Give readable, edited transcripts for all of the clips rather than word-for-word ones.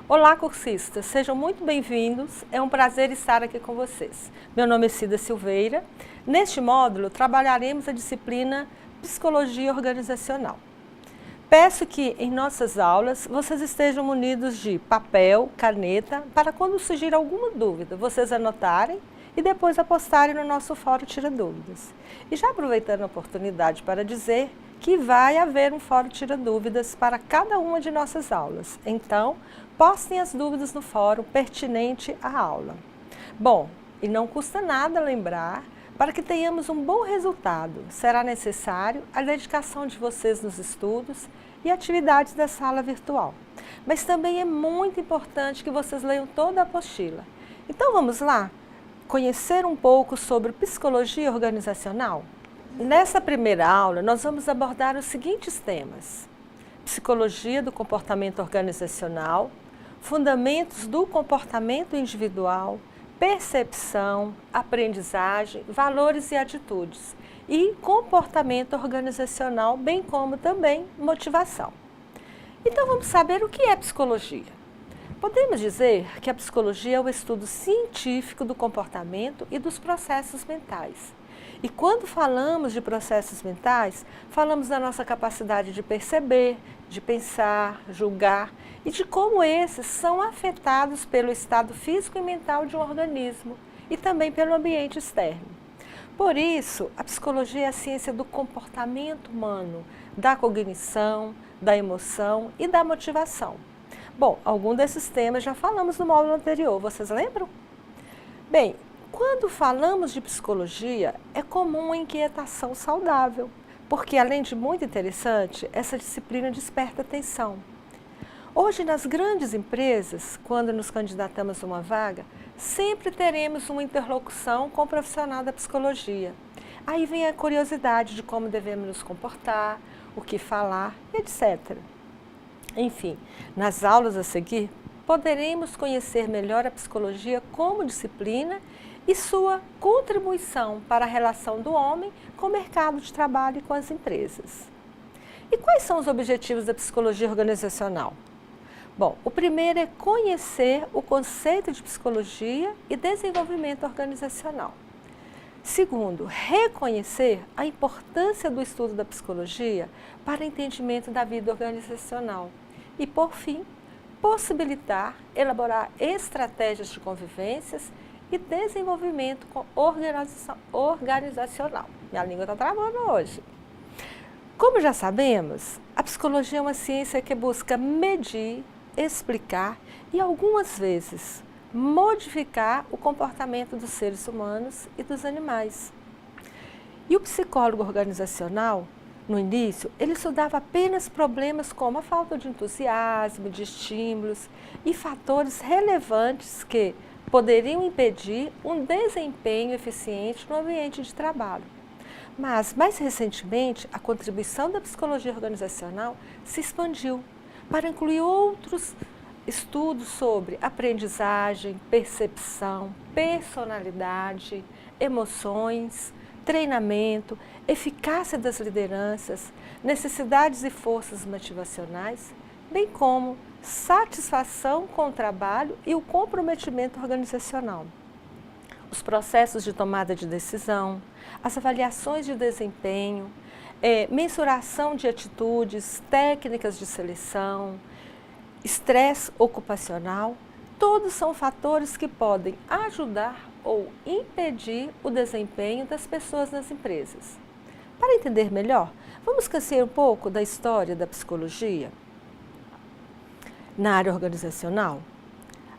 Olá, cursistas! Sejam muito bem-vindos. É um prazer estar aqui com vocês. Meu nome é Cida Silveira. Neste módulo, trabalharemos a disciplina Psicologia Organizacional. Peço que, em nossas aulas, vocês estejam munidos de papel, caneta, para quando surgir alguma dúvida, vocês anotarem e depois apostarem no nosso Fórum Tira Dúvidas. E já aproveitando a oportunidade para dizer que vai haver um Fórum Tira Dúvidas para cada uma de nossas aulas. Então, postem as dúvidas no fórum pertinente à aula. Bom, e não custa nada lembrar, para que tenhamos um bom resultado, será necessário a dedicação de vocês nos estudos e atividades da sala virtual. Mas também é muito importante que vocês leiam toda a apostila. Então vamos lá conhecer um pouco sobre psicologia organizacional? Nessa primeira aula, nós vamos abordar os seguintes temas: psicologia do comportamento organizacional, fundamentos do comportamento individual, percepção, aprendizagem, valores e atitudes, e comportamento organizacional, bem como também motivação. Então vamos saber o que é psicologia. Podemos dizer que a psicologia é o estudo científico do comportamento e dos processos mentais. E quando falamos de processos mentais, falamos da nossa capacidade de perceber, de pensar, julgar e de como esses são afetados pelo estado físico e mental de um organismo e também pelo ambiente externo. Por isso, a psicologia é a ciência do comportamento humano, da cognição, da emoção e da motivação. Bom, algum desses temas já falamos no módulo anterior, vocês lembram? Bem, quando falamos de psicologia, é comum uma inquietação saudável, porque além de muito interessante, essa disciplina desperta atenção. Hoje, nas grandes empresas, quando nos candidatamos a uma vaga, sempre teremos uma interlocução com o profissional da psicologia. Aí vem a curiosidade de como devemos nos comportar, o que falar, etc. Enfim, nas aulas a seguir, poderemos conhecer melhor a psicologia como disciplina e sua contribuição para a relação do homem com o mercado de trabalho e com as empresas. E quais são os objetivos da psicologia organizacional? Bom, o primeiro é conhecer o conceito de psicologia e desenvolvimento organizacional. Segundo, reconhecer a importância do estudo da psicologia para o entendimento da vida organizacional. E, por fim, possibilitar elaborar estratégias de convivências e desenvolvimento organizacional. Minha língua está travando hoje. Como já sabemos, a psicologia é uma ciência que busca medir, explicar e, algumas vezes, modificar o comportamento dos seres humanos e dos animais. E o psicólogo organizacional, no início, ele estudava apenas problemas como a falta de entusiasmo, de estímulos e fatores relevantes que poderiam impedir um desempenho eficiente no ambiente de trabalho. Mas, mais recentemente, a contribuição da psicologia organizacional se expandiu para incluir outros estudos sobre aprendizagem, percepção, personalidade, emoções, treinamento, eficácia das lideranças, necessidades e forças motivacionais, bem como satisfação com o trabalho e o comprometimento organizacional. Os processos de tomada de decisão, as avaliações de desempenho, mensuração de atitudes, técnicas de seleção, estresse ocupacional, todos são fatores que podem ajudar ou impedir o desempenho das pessoas nas empresas. Para entender melhor, vamos conhecer um pouco da história da psicologia na área organizacional.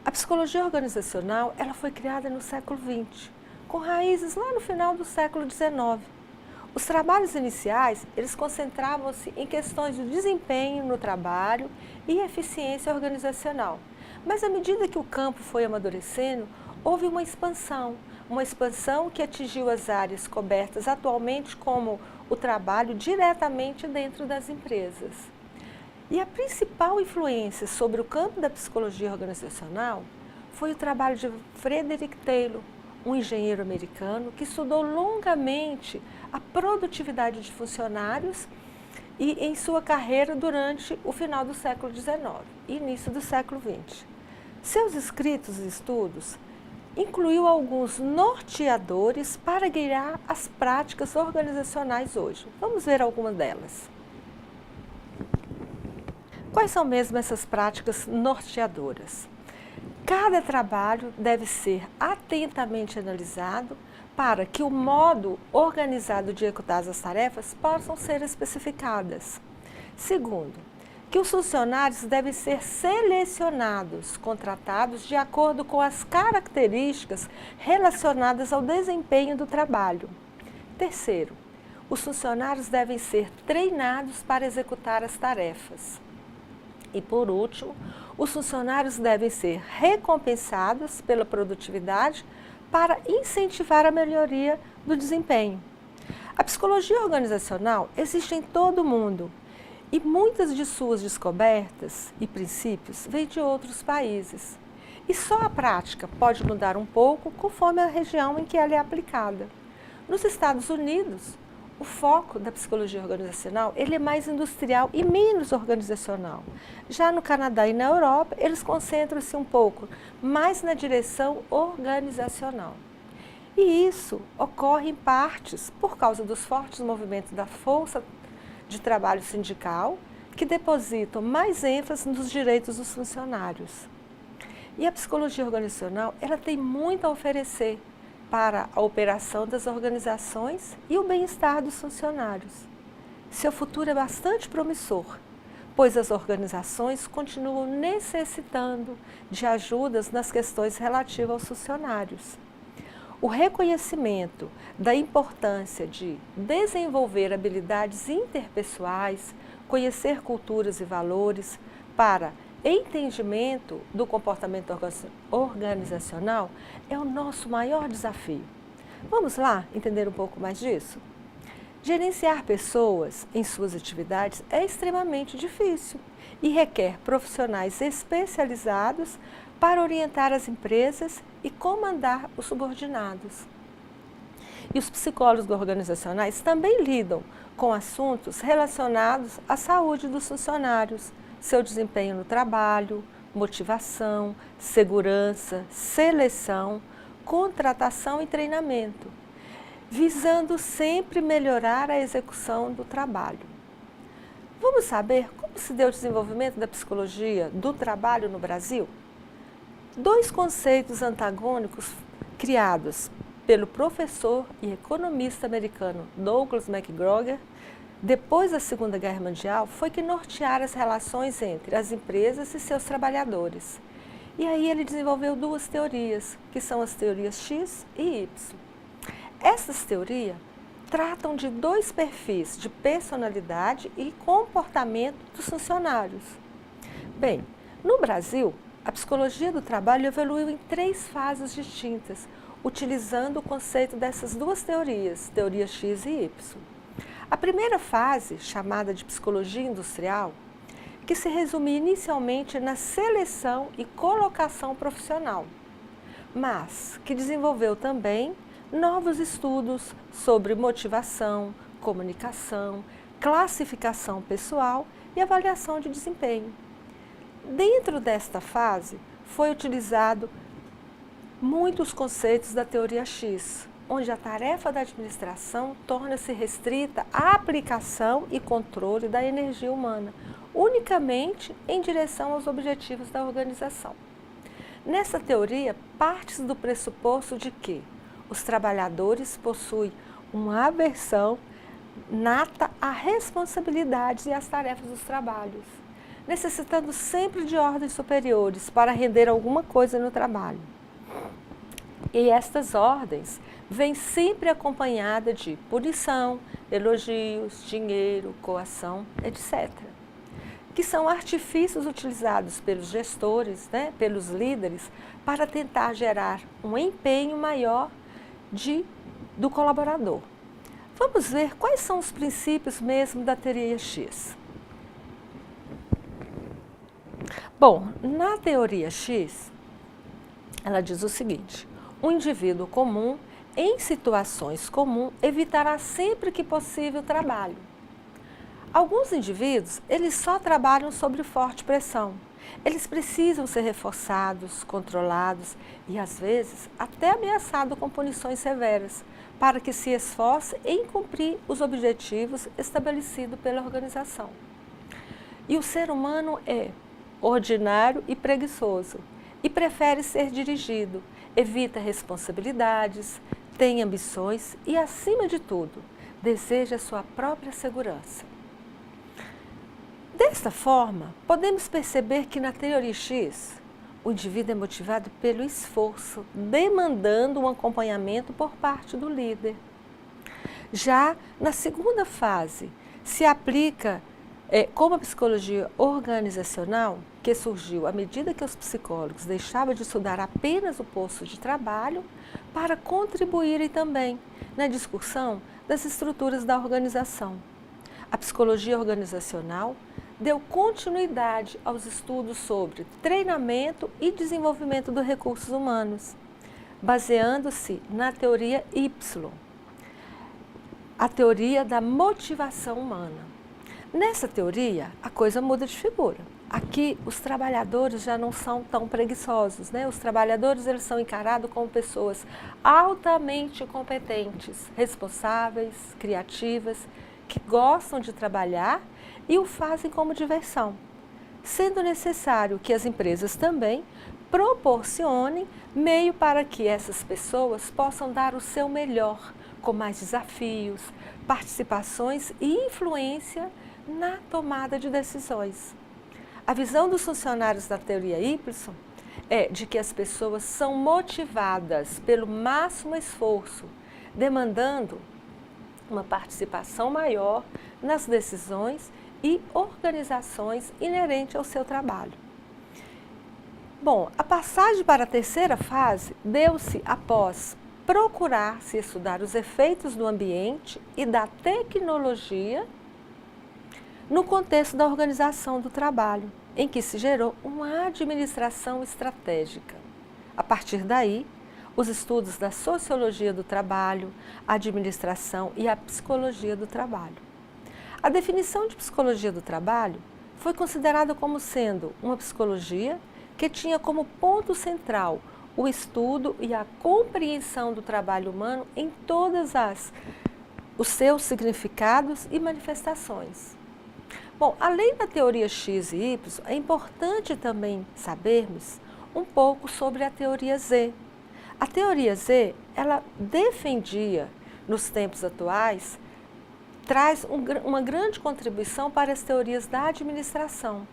A psicologia organizacional ela foi criada no século XX, com raízes lá no final do século XIX. Os trabalhos iniciais, eles concentravam-se em questões de desempenho no trabalho e eficiência organizacional. Mas à medida que o campo foi amadurecendo, houve uma expansão que atingiu as áreas cobertas atualmente como o trabalho diretamente dentro das empresas. E a principal influência sobre o campo da psicologia organizacional foi o trabalho de Frederick Taylor, um engenheiro americano que estudou longamente a produtividade de funcionários e em sua carreira durante o final do século XIX e início do século XX. Seus escritos e estudos incluiu alguns norteadores para guiar as práticas organizacionais hoje. Vamos ver algumas delas. Quais são mesmo essas práticas norteadoras? Cada trabalho deve ser atentamente analisado para que o modo organizado de executar as tarefas possam ser especificadas. Segundo, que os funcionários devem ser selecionados, contratados de acordo com as características relacionadas ao desempenho do trabalho. Terceiro, os funcionários devem ser treinados para executar as tarefas. E por último, os funcionários devem ser recompensados pela produtividade para incentivar a melhoria do desempenho. A psicologia organizacional existe em todo o mundo e muitas de suas descobertas e princípios vêm de outros países. E só a prática pode mudar um pouco conforme a região em que ela é aplicada. Nos Estados Unidos, o foco da psicologia organizacional ele é mais industrial e menos organizacional. Já no Canadá e na Europa, eles concentram-se um pouco mais na direção organizacional. E isso ocorre em partes por causa dos fortes movimentos da força de trabalho sindical, que depositam mais ênfase nos direitos dos funcionários. E a psicologia organizacional ela tem muito a oferecer para a operação das organizações e o bem-estar dos funcionários. Seu futuro é bastante promissor, pois as organizações continuam necessitando de ajudas nas questões relativas aos funcionários. O reconhecimento da importância de desenvolver habilidades interpessoais, conhecer culturas e valores para entendimento do comportamento organizacional é o nosso maior desafio. Vamos lá entender um pouco mais disso? Gerenciar pessoas em suas atividades é extremamente difícil e requer profissionais especializados para orientar as empresas e comandar os subordinados. E os psicólogos organizacionais também lidam com assuntos relacionados à saúde dos funcionários, seu desempenho no trabalho, motivação, segurança, seleção, contratação e treinamento, visando sempre melhorar a execução do trabalho. Vamos saber como se deu o desenvolvimento da psicologia do trabalho no Brasil? Dois conceitos antagônicos criados pelo professor e economista americano Douglas McGregor, depois da Segunda Guerra Mundial, foi que nortearam as relações entre as empresas e seus trabalhadores. E aí ele desenvolveu duas teorias, que são as teorias X e Y. Essas teorias tratam de dois perfis de personalidade e comportamento dos funcionários. Bem, no Brasil, a psicologia do trabalho evoluiu em três fases distintas, utilizando o conceito dessas duas teorias, teoria X e Y. A primeira fase, chamada de psicologia industrial, que se resumia inicialmente na seleção e colocação profissional, mas que desenvolveu também novos estudos sobre motivação, comunicação, classificação pessoal e avaliação de desempenho. Dentro desta fase, foi utilizado muitos conceitos da teoria X, onde a tarefa da administração torna-se restrita à aplicação e controle da energia humana, unicamente em direção aos objetivos da organização. Nessa teoria, parte-se do pressuposto de que os trabalhadores possuem uma aversão nata à responsabilidade e às tarefas dos trabalhos, necessitando sempre de ordens superiores para render alguma coisa no trabalho. E estas ordens vêm sempre acompanhadas de punição, elogios, dinheiro, coação, etc., que são artifícios utilizados pelos gestores, pelos líderes, para tentar gerar um empenho maior do colaborador. Vamos ver quais são os princípios mesmo da teoria X. Bom, na teoria X, ela diz o seguinte: um indivíduo comum, em situações comuns, evitará sempre que possível o trabalho. Alguns indivíduos, eles só trabalham sob forte pressão. Eles precisam ser reforçados, controlados e, às vezes, até ameaçados com punições severas, para que se esforcem em cumprir os objetivos estabelecidos pela organização. E o ser humano é ordinário e preguiçoso e prefere ser dirigido, evita responsabilidades, tem ambições e, acima de tudo, deseja sua própria segurança. Desta forma, podemos perceber que na teoria X, o indivíduo é motivado pelo esforço, demandando um acompanhamento por parte do líder. Já na segunda fase, se aplica como a psicologia organizacional, que surgiu à medida que os psicólogos deixavam de estudar apenas o posto de trabalho, para contribuírem também na discussão das estruturas da organização. A psicologia organizacional deu continuidade aos estudos sobre treinamento e desenvolvimento dos recursos humanos, baseando-se na teoria Y, a teoria da motivação humana. Nessa teoria, a coisa muda de figura. Aqui, os trabalhadores já não são tão preguiçosos, né? Os trabalhadores, eles são encarados como pessoas altamente competentes, responsáveis, criativas, que gostam de trabalhar e o fazem como diversão, sendo necessário que as empresas também proporcionem meio para que essas pessoas possam dar o seu melhor, com mais desafios, participações e influência na tomada de decisões. A visão dos funcionários da teoria Y é de que as pessoas são motivadas pelo máximo esforço, demandando uma participação maior nas decisões e organizações inerentes ao seu trabalho. Bom, a passagem para a terceira fase deu-se após procurar-se estudar os efeitos do ambiente e da tecnologia no contexto da organização do trabalho, em que se gerou uma administração estratégica. A partir daí, os estudos da sociologia do trabalho, a administração e a psicologia do trabalho. A definição de psicologia do trabalho foi considerada como sendo uma psicologia que tinha como ponto central o estudo e a compreensão do trabalho humano em todas os seus significados e manifestações. Bom, além da teoria X e Y, é importante também sabermos um pouco sobre a teoria Z. A teoria Z, ela defendia, nos tempos atuais, traz uma grande contribuição para as teorias da administração.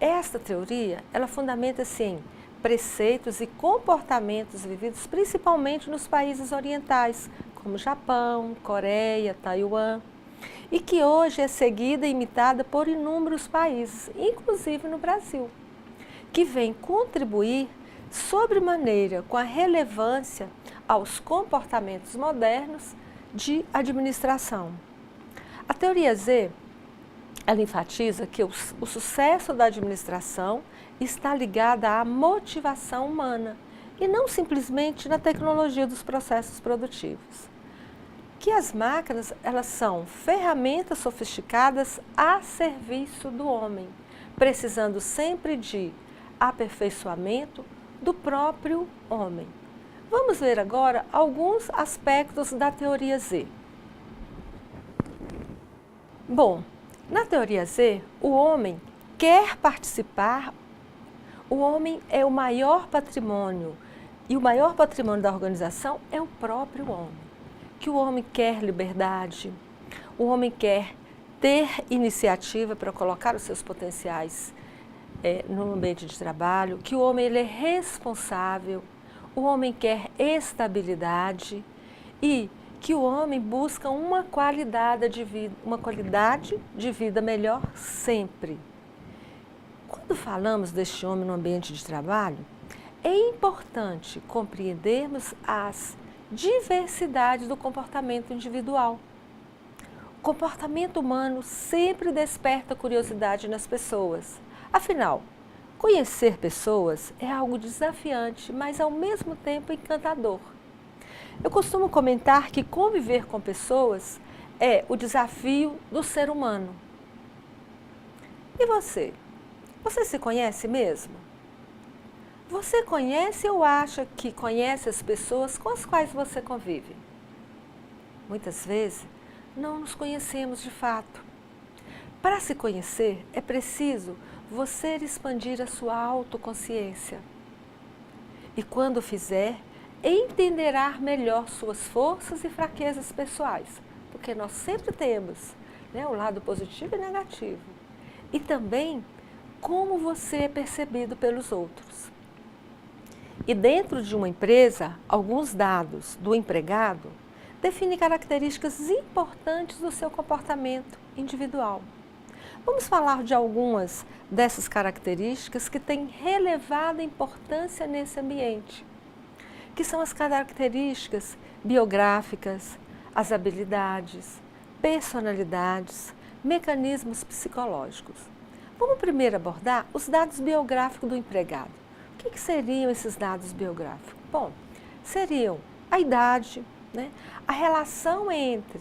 Esta teoria, ela fundamenta-se em preceitos e comportamentos vividos principalmente nos países orientais, como Japão, Coreia, Taiwan, e que hoje é seguida e imitada por inúmeros países, inclusive no Brasil, que vem contribuir sobremaneira com a relevância aos comportamentos modernos de administração. A teoria Z, ela enfatiza que o sucesso da administração está ligado à motivação humana e não simplesmente na tecnologia dos processos produtivos. Que as máquinas, elas são ferramentas sofisticadas a serviço do homem, precisando sempre de aperfeiçoamento do próprio homem. Vamos ver agora alguns aspectos da teoria Z. Bom, na teoria Z, o homem quer participar, o homem é o maior patrimônio e o maior patrimônio da organização é o próprio homem. Que o homem quer liberdade, o homem quer ter iniciativa para colocar os seus potenciais no ambiente de trabalho, que o homem ele é responsável, o homem quer estabilidade e que o homem busca uma qualidade de vida melhor sempre. Quando falamos deste homem no ambiente de trabalho, é importante compreendermos as diversidades do comportamento individual. O comportamento humano sempre desperta curiosidade nas pessoas. Afinal, conhecer pessoas é algo desafiante, mas ao mesmo tempo encantador. Eu costumo comentar que conviver com pessoas é o desafio do ser humano. E você? Você se conhece mesmo? Você conhece ou acha que conhece as pessoas com as quais você convive? Muitas vezes, não nos conhecemos de fato. Para se conhecer, é preciso você expandir a sua autoconsciência. E quando fizer, entenderá melhor suas forças e fraquezas pessoais, porque nós sempre temos, né, o lado positivo e negativo. E também como você é percebido pelos outros. E dentro de uma empresa, alguns dados do empregado definem características importantes do seu comportamento individual. Vamos falar de algumas dessas características que têm relevada importância nesse ambiente, que são as características biográficas, as habilidades, personalidades, mecanismos psicológicos. Vamos primeiro abordar os dados biográficos do empregado. O que seriam esses dados biográficos? Bom, seriam a idade, né? A relação entre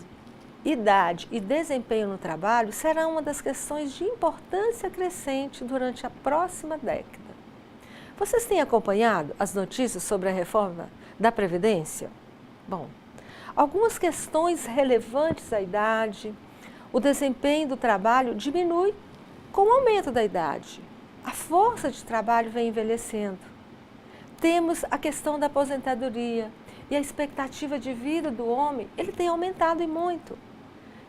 idade e desempenho no trabalho será uma das questões de importância crescente durante a próxima década. Vocês têm acompanhado as notícias sobre a reforma da Previdência? Bom, algumas questões relevantes à idade, o desempenho do trabalho diminui com o aumento da idade. A força de trabalho vem envelhecendo. Temos a questão da aposentadoria e a expectativa de vida do homem, ele tem aumentado e muito,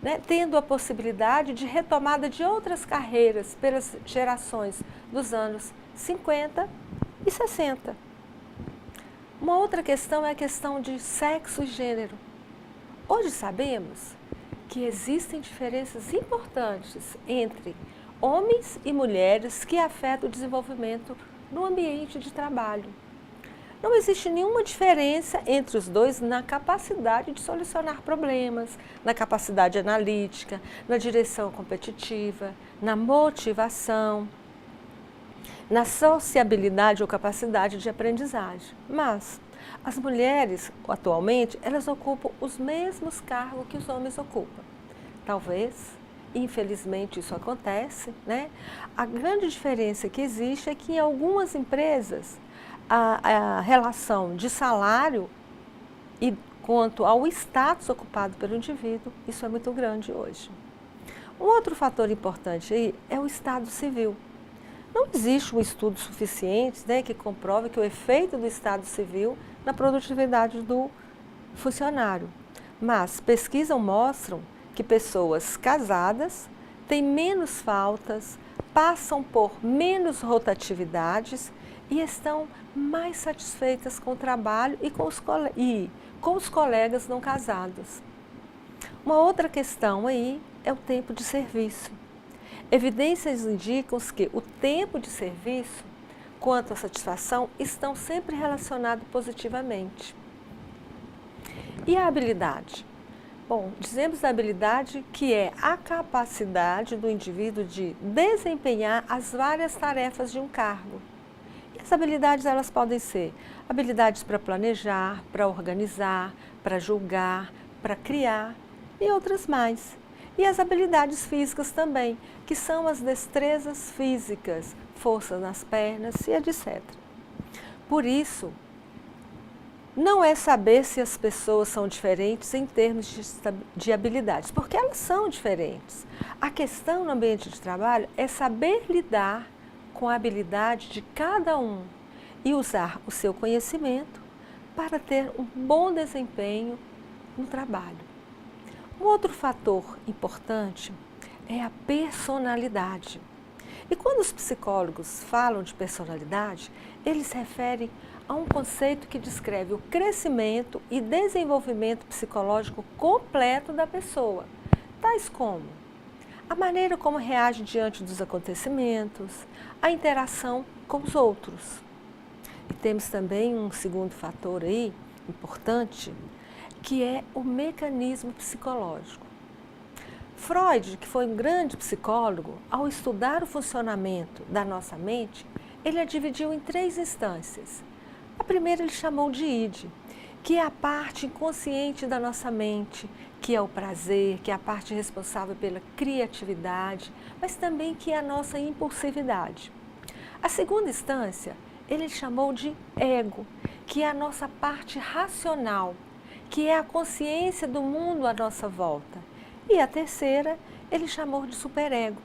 né? Tendo a possibilidade de retomada de outras carreiras pelas gerações dos anos 50 e 60. Uma outra questão é a questão de sexo e gênero. Hoje sabemos que existem diferenças importantes entre homens e mulheres que afetam o desenvolvimento no ambiente de trabalho. Não existe nenhuma diferença entre os dois na capacidade de solucionar problemas, na capacidade analítica, na direção competitiva, na motivação, na sociabilidade ou capacidade de aprendizagem. Mas as mulheres, atualmente, elas ocupam os mesmos cargos que os homens ocupam. Talvez, infelizmente, isso acontece, né? A grande diferença que existe é que em algumas empresas a relação de salário e quanto ao status ocupado pelo indivíduo, isso é muito grande hoje. Um outro fator importante aí é o estado civil. Não existe um estudo suficiente, né, que comprove que o efeito do estado civil na produtividade do funcionário. Mas pesquisas mostram que pessoas casadas têm menos faltas, passam por menos rotatividades e estão mais satisfeitas com o trabalho e com os colegas não casados. Uma outra questão aí é o tempo de serviço. Evidências indicam que o tempo de serviço, quanto à satisfação, estão sempre relacionados positivamente. E a habilidade? Bom, dizemos a habilidade que é a capacidade do indivíduo de desempenhar as várias tarefas de um cargo. E as habilidades, elas podem ser habilidades para planejar, para organizar, para julgar, para criar e outras mais. E as habilidades físicas também, que são as destrezas físicas, força nas pernas e etc. Por isso, não é saber se as pessoas são diferentes em termos de habilidades, porque elas são diferentes. A questão no ambiente de trabalho é saber lidar com a habilidade de cada um e usar o seu conhecimento para ter um bom desempenho no trabalho. Um outro fator importante é a personalidade. E quando os psicólogos falam de personalidade, eles se referem a um conceito que descreve o crescimento e desenvolvimento psicológico completo da pessoa, tais como a maneira como reage diante dos acontecimentos, a interação com os outros. E temos também um segundo fator aí, importante, que é o mecanismo psicológico. Freud, que foi um grande psicólogo, ao estudar o funcionamento da nossa mente, ele a dividiu em 3 instâncias. A primeira ele chamou de id, que é a parte inconsciente da nossa mente, que é o prazer, que é a parte responsável pela criatividade, mas também que é a nossa impulsividade. A segunda instância, ele chamou de ego, que é a nossa parte racional, que é a consciência do mundo à nossa volta. E a terceira, ele chamou de superego,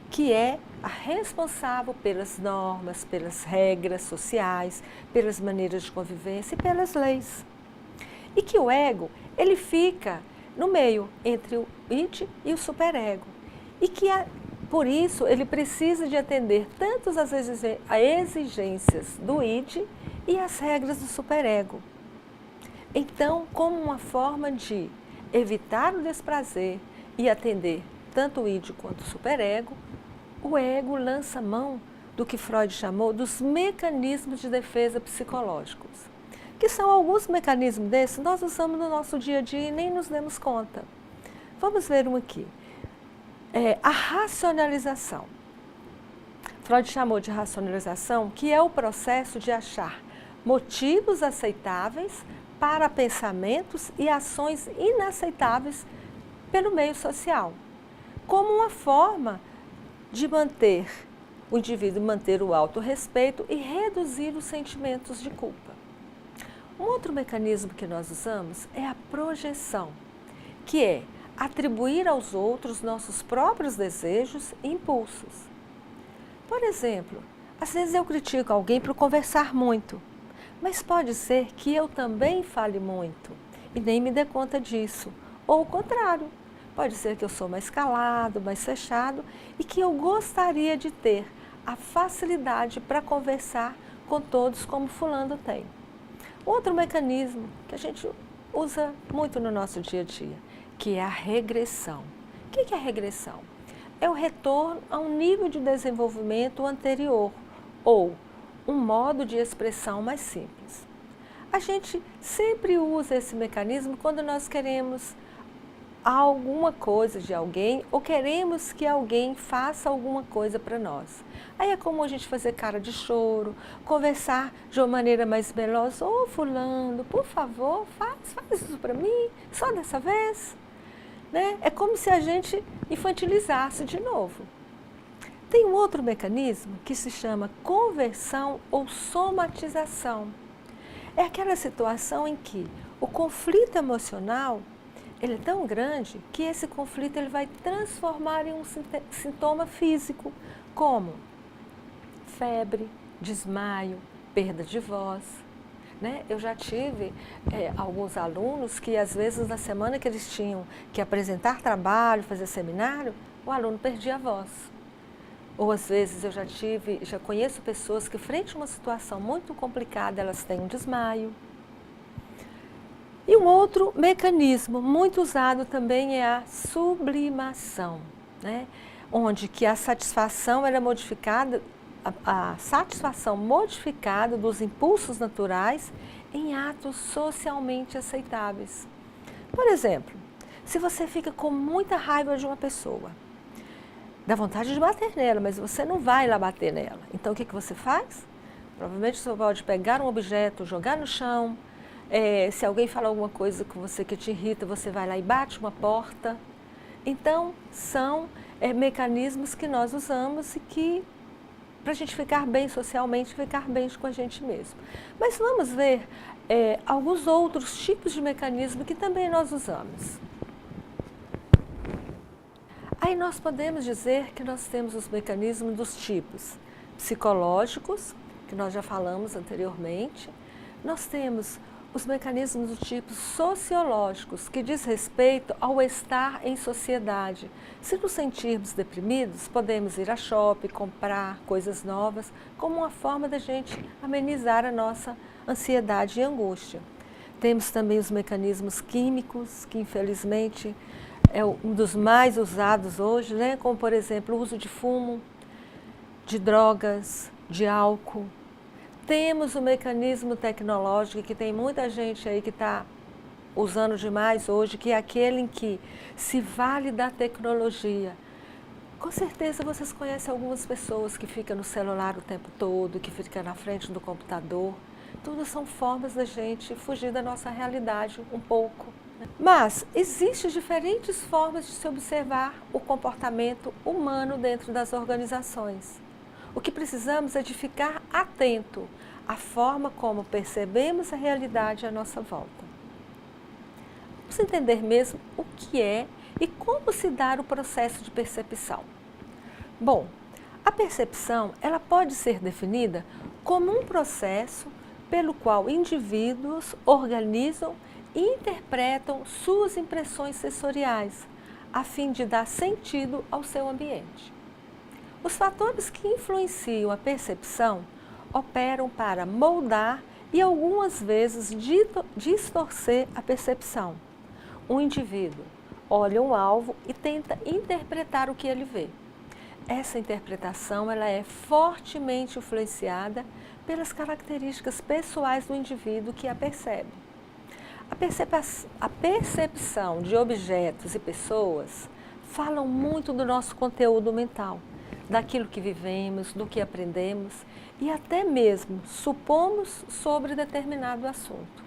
que é a responsável pelas normas, pelas regras sociais, pelas maneiras de convivência e pelas leis. E que o ego, ele fica no meio entre o id e o superego. E que, por isso, ele precisa de atender tanto as exigências do id e as regras do superego. Então, como uma forma de evitar o desprazer e atender tanto o id quanto o superego, o ego lança mão do que Freud chamou dos mecanismos de defesa psicológicos, que são alguns mecanismos desses que nós usamos no nosso dia a dia e nem nos demos conta. Vamos ver um aqui. A racionalização. Freud chamou de racionalização, que é o processo de achar motivos aceitáveis para pensamentos e ações inaceitáveis pelo meio social, como uma forma de manter o indivíduo, manter o autorrespeito e reduzir os sentimentos de culpa. Um outro mecanismo que nós usamos é a projeção, que é atribuir aos outros nossos próprios desejos e impulsos. Por exemplo, às vezes eu critico alguém por conversar muito, mas pode ser que eu também fale muito e nem me dê conta disso, ou o contrário. Pode ser que eu sou mais calado, mais fechado e que eu gostaria de ter a facilidade para conversar com todos como fulano tem. Outro mecanismo que a gente usa muito no nosso dia a dia, que é a regressão. O que é a regressão? É o retorno a um nível de desenvolvimento anterior ou um modo de expressão mais simples. A gente sempre usa esse mecanismo quando nós queremos alguma coisa de alguém ou queremos que alguém faça alguma coisa para nós. Aí é comum a gente fazer cara de choro, conversar de uma maneira mais melosa. Ô fulano, por favor, faz isso para mim, só dessa vez. Né? É como se a gente infantilizasse de novo. Tem um outro mecanismo que se chama conversão ou somatização. É aquela situação em que o conflito emocional ele é tão grande que esse conflito ele vai transformar em um sintoma físico, como febre, desmaio, perda de voz. Né? Eu já tive alguns alunos que às vezes na semana que eles tinham que apresentar trabalho, fazer seminário, o aluno perdia a voz. Ou às vezes eu já conheço pessoas que frente a uma situação muito complicada, elas têm um desmaio. E um outro mecanismo muito usado também é a sublimação, né? Onde que a satisfação era modificada, a satisfação modificada dos impulsos naturais em atos socialmente aceitáveis. Por exemplo, se você fica com muita raiva de uma pessoa, dá vontade de bater nela, mas você não vai lá bater nela. Então o que você faz? Provavelmente você pode pegar um objeto, jogar no chão. Se alguém fala alguma coisa com você que te irrita, você vai lá e bate uma porta. Então, são mecanismos que nós usamos e que, para a gente ficar bem socialmente, ficar bem com a gente mesmo. Mas vamos ver alguns outros tipos de mecanismo que também nós usamos. Aí nós podemos dizer que nós temos os mecanismos dos tipos psicológicos, que nós já falamos anteriormente. Nós temos os mecanismos do tipo sociológicos, que diz respeito ao estar em sociedade. Se nos sentirmos deprimidos, podemos ir a shopping, comprar coisas novas, como uma forma da gente amenizar a nossa ansiedade e angústia. Temos também os mecanismos químicos, que infelizmente é um dos mais usados hoje, né? Como por exemplo o uso de fumo, de drogas, de álcool. Temos o mecanismo tecnológico, que tem muita gente aí que está usando demais hoje, que é aquele em que se vale da tecnologia. Com certeza vocês conhecem algumas pessoas que ficam no celular o tempo todo, que ficam na frente do computador. Tudo são formas da gente fugir da nossa realidade um pouco. Mas existem diferentes formas de se observar o comportamento humano dentro das organizações. O que precisamos é de ficar atento à forma como percebemos a realidade à nossa volta. Vamos entender mesmo o que é e como se dá o processo de percepção. Bom, a percepção ela pode ser definida como um processo pelo qual indivíduos organizam e interpretam suas impressões sensoriais, a fim de dar sentido ao seu ambiente. Os fatores que influenciam a percepção operam para moldar e algumas vezes distorcer a percepção. Um indivíduo olha um alvo e tenta interpretar o que ele vê. Essa interpretação ela é fortemente influenciada pelas características pessoais do indivíduo que a percebe. A percepção de objetos e pessoas falam muito do nosso conteúdo mental, daquilo que vivemos, do que aprendemos e até mesmo supomos sobre determinado assunto.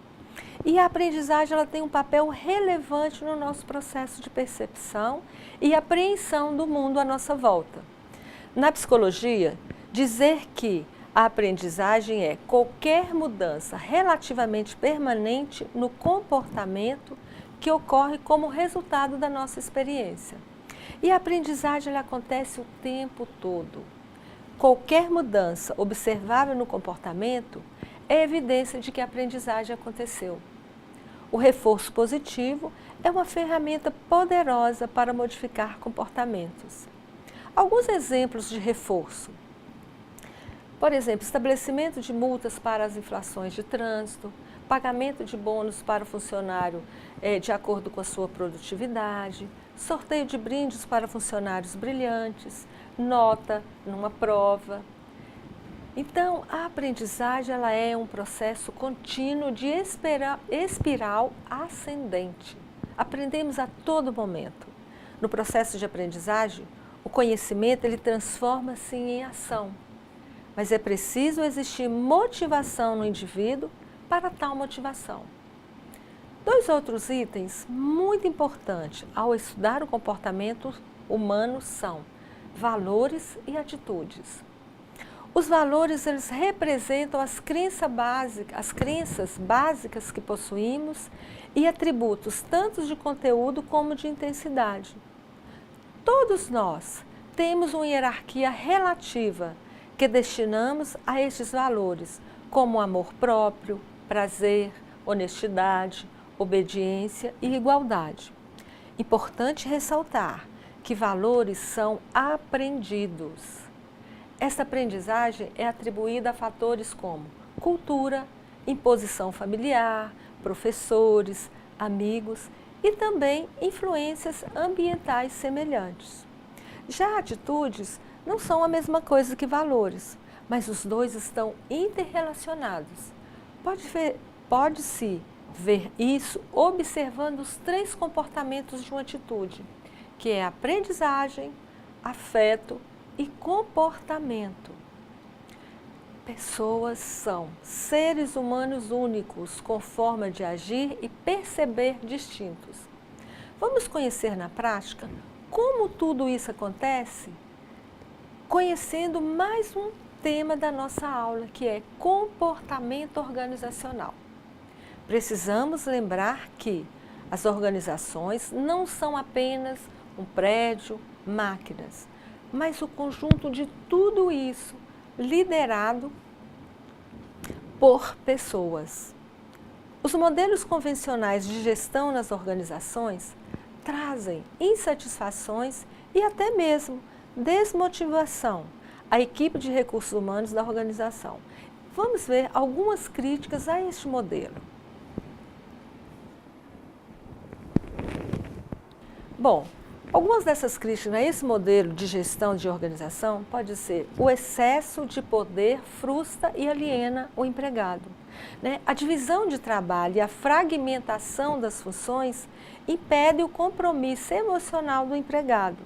E a aprendizagem ela tem um papel relevante no nosso processo de percepção e apreensão do mundo à nossa volta. Na psicologia, dizer que a aprendizagem é qualquer mudança relativamente permanente no comportamento que ocorre como resultado da nossa experiência. E a aprendizagem ela acontece o tempo todo. Qualquer mudança observável no comportamento é evidência de que a aprendizagem aconteceu. O reforço positivo é uma ferramenta poderosa para modificar comportamentos. Alguns exemplos de reforço. Por exemplo, estabelecimento de multas para as infrações de trânsito, pagamento de bônus para o funcionário de acordo com a sua produtividade, sorteio de brindes para funcionários brilhantes, nota numa prova. Então, a aprendizagem ela é um processo contínuo de espiral ascendente. Aprendemos a todo momento. No processo de aprendizagem, o conhecimento ele transforma-se em ação. Mas é preciso existir motivação no indivíduo para tal motivação. Dois outros itens muito importantes ao estudar o comportamento humano são valores e atitudes. Os valores eles representam as crenças básicas que possuímos e atributos tanto de conteúdo como de intensidade. Todos nós temos uma hierarquia relativa que destinamos a estes valores, como amor próprio, prazer, honestidade, obediência e igualdade. Importante ressaltar que valores são aprendidos. Esta aprendizagem é atribuída a fatores como cultura, imposição familiar, professores, amigos e também influências ambientais semelhantes. Já atitudes não são a mesma coisa que valores, mas os dois estão interrelacionados. Pode-se ver isso observando os três comportamentos de uma atitude, que é aprendizagem, afeto e comportamento. Pessoas são seres humanos únicos, com forma de agir e perceber distintos. Vamos conhecer na prática como tudo isso acontece? Conhecendo mais um tema da nossa aula, que é comportamento organizacional. Precisamos lembrar que as organizações não são apenas um prédio, máquinas, mas o conjunto de tudo isso liderado por pessoas. Os modelos convencionais de gestão nas organizações trazem insatisfações e até mesmo desmotivação à equipe de recursos humanos da organização. Vamos ver algumas críticas a este modelo. Bom, algumas dessas críticas a esse modelo de gestão de organização pode ser o excesso de poder frustra e aliena o empregado. A divisão de trabalho e a fragmentação das funções impede o compromisso emocional do empregado.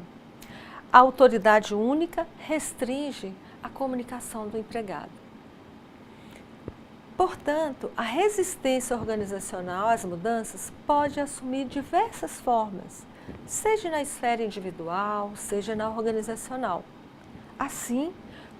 A autoridade única restringe a comunicação do empregado. Portanto, a resistência organizacional às mudanças pode assumir diversas formas, seja na esfera individual, seja na organizacional. Assim,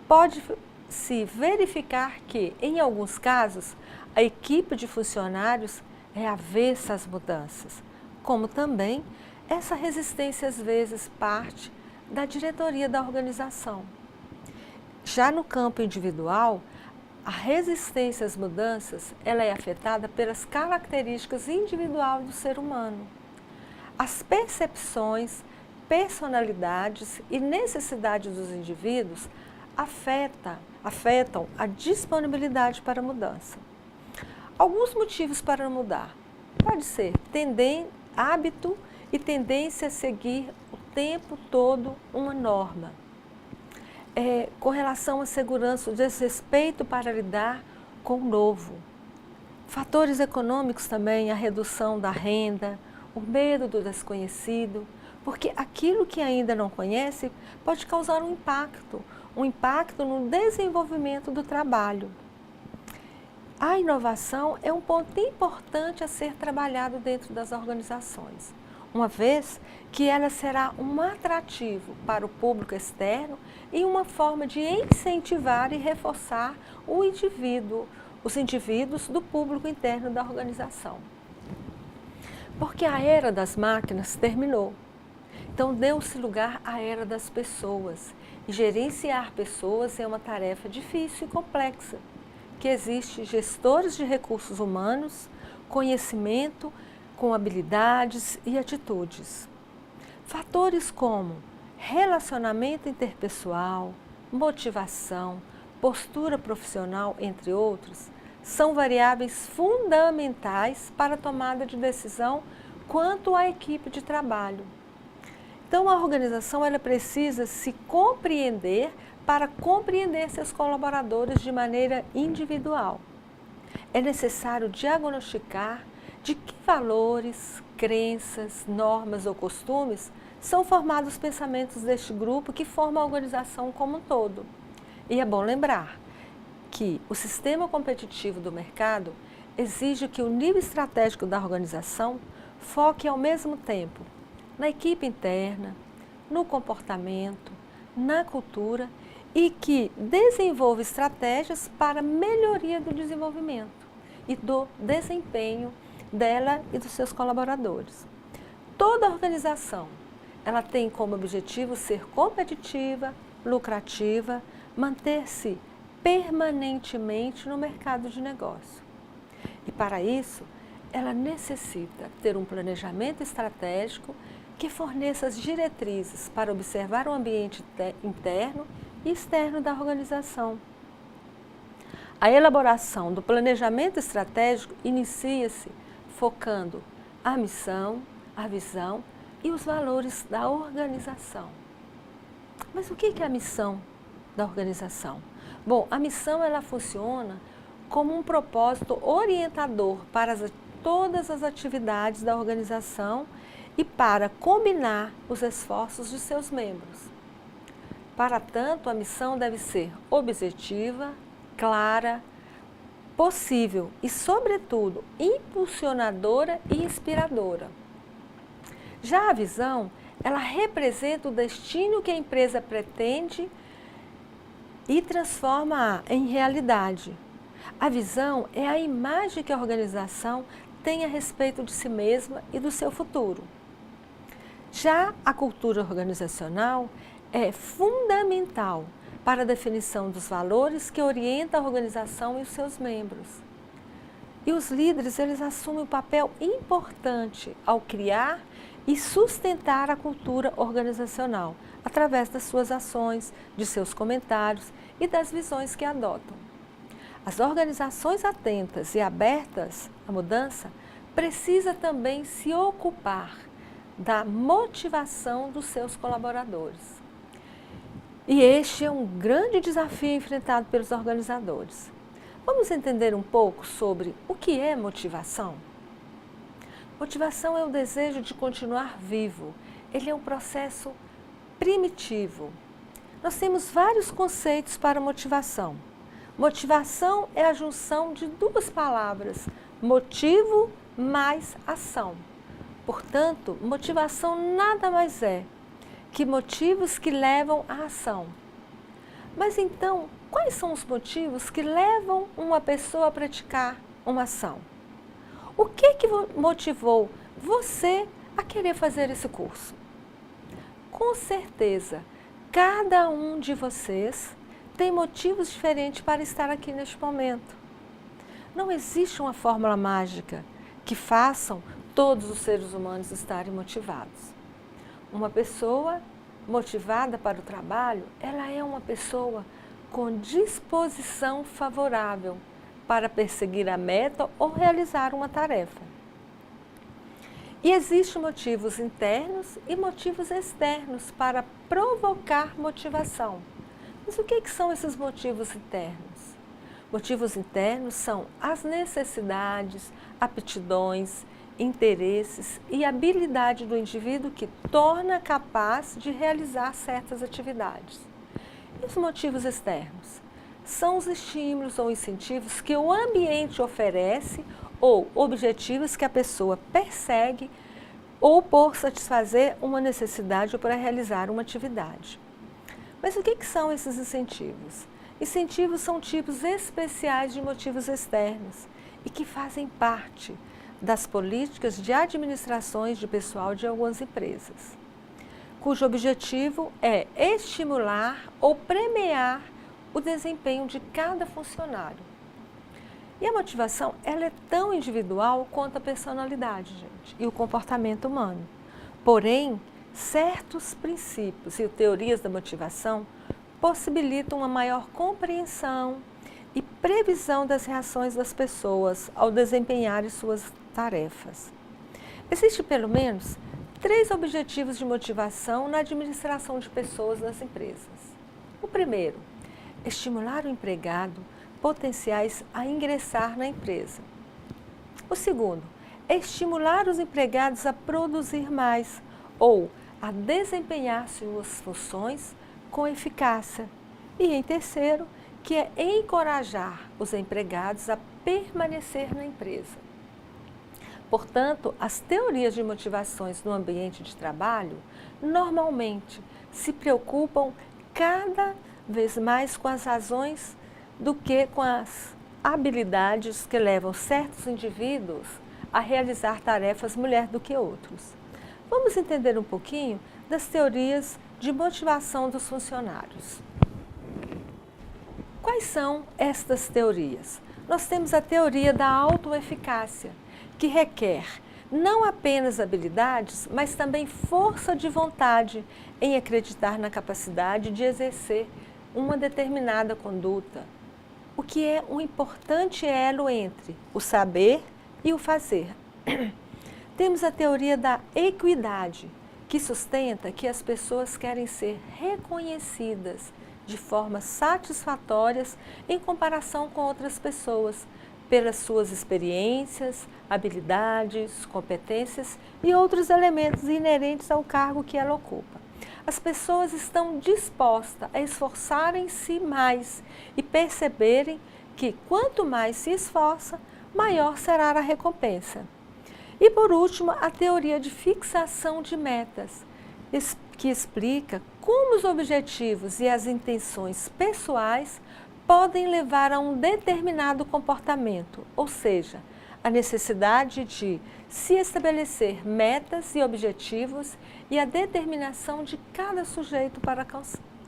pode-se verificar que, em alguns casos, a equipe de funcionários é avessa às mudanças, como também essa resistência às vezes parte da diretoria da organização. Já no campo individual, a resistência às mudanças ela é afetada pelas características individuais do ser humano. As percepções, personalidades e necessidades dos indivíduos afetam a disponibilidade para a mudança. Alguns motivos para mudar. Pode ser hábito e tendência a seguir o tempo todo uma norma. Com relação à segurança, o desrespeito para lidar com o novo. Fatores econômicos também, a redução da renda, o medo do desconhecido, porque aquilo que ainda não conhece pode causar um impacto no desenvolvimento do trabalho. A inovação é um ponto importante a ser trabalhado dentro das organizações, uma vez que ela será um atrativo para o público externo e uma forma de incentivar e reforçar os indivíduos do público interno da organização. Porque a era das máquinas terminou, então deu-se lugar à era das pessoas, e gerenciar pessoas é uma tarefa difícil e complexa, que exige gestores de recursos humanos, conhecimento, com habilidades e atitudes. Fatores como relacionamento interpessoal, motivação, postura profissional, entre outros, são variáveis fundamentais para a tomada de decisão quanto à equipe de trabalho. Então, a organização ela precisa se compreender para compreender seus colaboradores de maneira individual. É necessário diagnosticar de que valores, crenças, normas ou costumes são formados os pensamentos deste grupo que forma a organização como um todo. E é bom lembrar que o sistema competitivo do mercado exige que o nível estratégico da organização foque ao mesmo tempo na equipe interna, no comportamento, na cultura e que desenvolva estratégias para a melhoria do desenvolvimento e do desempenho dela e dos seus colaboradores. Toda organização, ela tem como objetivo ser competitiva, lucrativa, manter-se permanentemente no mercado de negócio. E para isso, ela necessita ter um planejamento estratégico que forneça as diretrizes para observar o ambiente interno e externo da organização. A elaboração do planejamento estratégico inicia-se focando a missão, a visão e os valores da organização. Mas o que é a missão da organização? Bom, a missão ela funciona como um propósito orientador para todas as atividades da organização e para combinar os esforços de seus membros. Para tanto, a missão deve ser objetiva, clara, possível e, sobretudo, impulsionadora e inspiradora. Já a visão, ela representa o destino que a empresa pretende e transforma em realidade. A visão é a imagem que a organização tem a respeito de si mesma e do seu futuro. Já a cultura organizacional é fundamental para a definição dos valores que orientam a organização e os seus membros. E os líderes, eles assumem um papel importante ao criar e sustentar a cultura organizacional, através das suas ações, de seus comentários e das visões que adotam. As organizações atentas e abertas à mudança precisam também se ocupar da motivação dos seus colaboradores. E este é um grande desafio enfrentado pelos organizadores. Vamos entender um pouco sobre o que é motivação? Motivação é o desejo de continuar vivo. Ele é um processo primitivo. Nós temos vários conceitos para motivação. Motivação é a junção de duas palavras, motivo mais ação. Portanto, motivação nada mais é que motivos que levam à ação. Mas então, quais são os motivos que levam uma pessoa a praticar uma ação? O que motivou você a querer fazer esse curso? Com certeza, cada um de vocês tem motivos diferentes para estar aqui neste momento. Não existe uma fórmula mágica que façam todos os seres humanos estarem motivados. Uma pessoa motivada para o trabalho, ela é uma pessoa com disposição favorável para perseguir a meta ou realizar uma tarefa. E existem motivos internos e motivos externos para provocar motivação. Mas o que são esses motivos internos? Motivos internos são as necessidades, aptidões, interesses e habilidade do indivíduo que torna capaz de realizar certas atividades. E os motivos externos? São os estímulos ou incentivos que o ambiente oferece ou objetivos que a pessoa persegue ou por satisfazer uma necessidade ou para realizar uma atividade. Mas o que são esses incentivos? Incentivos são tipos especiais de motivos externos e que fazem parte das políticas de administrações de pessoal de algumas empresas, cujo objetivo é estimular ou premiar o desempenho de cada funcionário. E a motivação, ela é tão individual quanto a personalidade, gente, e o comportamento humano. Porém, certos princípios e teorias da motivação possibilitam uma maior compreensão e previsão das reações das pessoas ao desempenharem suas tarefas. Existem pelo menos 3 objetivos de motivação na administração de pessoas nas empresas. O primeiro, estimular o empregado potenciais a ingressar na empresa. O segundo, é estimular os empregados a produzir mais ou a desempenhar suas funções com eficácia. E em terceiro, que é encorajar os empregados a permanecer na empresa. Portanto, as teorias de motivações no ambiente de trabalho normalmente se preocupam cada vez mais com as razões do que com as habilidades que levam certos indivíduos a realizar tarefas melhor do que outros. Vamos entender um pouquinho das teorias de motivação dos funcionários. Quais são estas teorias? Nós temos a teoria da autoeficácia, que requer não apenas habilidades, mas também força de vontade em acreditar na capacidade de exercer uma determinada conduta, o que é um importante elo entre o saber e o fazer. Temos a teoria da equidade, que sustenta que as pessoas querem ser reconhecidas de formas satisfatórias em comparação com outras pessoas, pelas suas experiências, habilidades, competências e outros elementos inerentes ao cargo que ela ocupa. As pessoas estão dispostas a esforçarem-se mais e perceberem que quanto mais se esforça, maior será a recompensa. E por último, a teoria de fixação de metas, que explica como os objetivos e as intenções pessoais podem levar a um determinado comportamento, ou seja, a necessidade de se estabelecer metas e objetivos e a determinação de cada sujeito para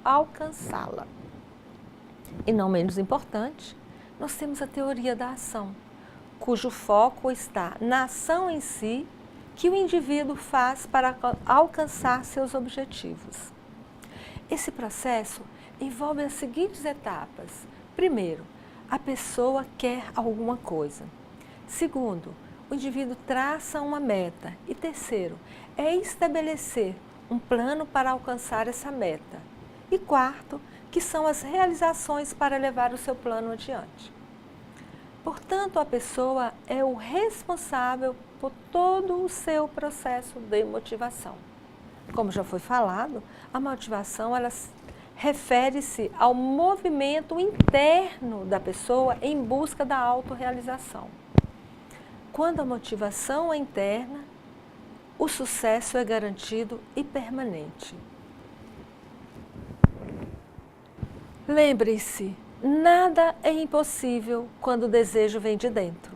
alcançá-la. E não menos importante, nós temos a teoria da ação, cujo foco está na ação em si que o indivíduo faz para alcançar seus objetivos. Esse processo envolve as seguintes etapas. Primeiro, a pessoa quer alguma coisa. Segundo, o indivíduo traça uma meta. E terceiro, é estabelecer um plano para alcançar essa meta. E quarto, que são as realizações para levar o seu plano adiante. Portanto, a pessoa é o responsável por todo o seu processo de motivação. Como já foi falado, a motivação ela refere-se ao movimento interno da pessoa em busca da autorrealização. Quando a motivação é interna, o sucesso é garantido e permanente. Lembre-se, nada é impossível quando o desejo vem de dentro.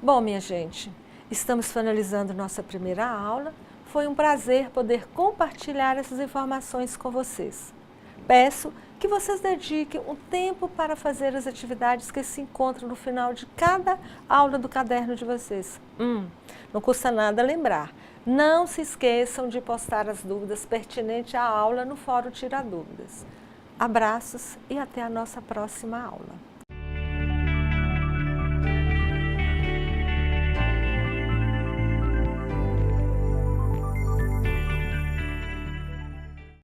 Bom, minha gente, estamos finalizando nossa primeira aula. Foi um prazer poder compartilhar essas informações com vocês. Peço que vocês dediquem um tempo para fazer as atividades que se encontram no final de cada aula do caderno de vocês. Não custa nada lembrar. Não se esqueçam de postar as dúvidas pertinentes à aula no Fórum Tira Dúvidas. Abraços e até a nossa próxima aula.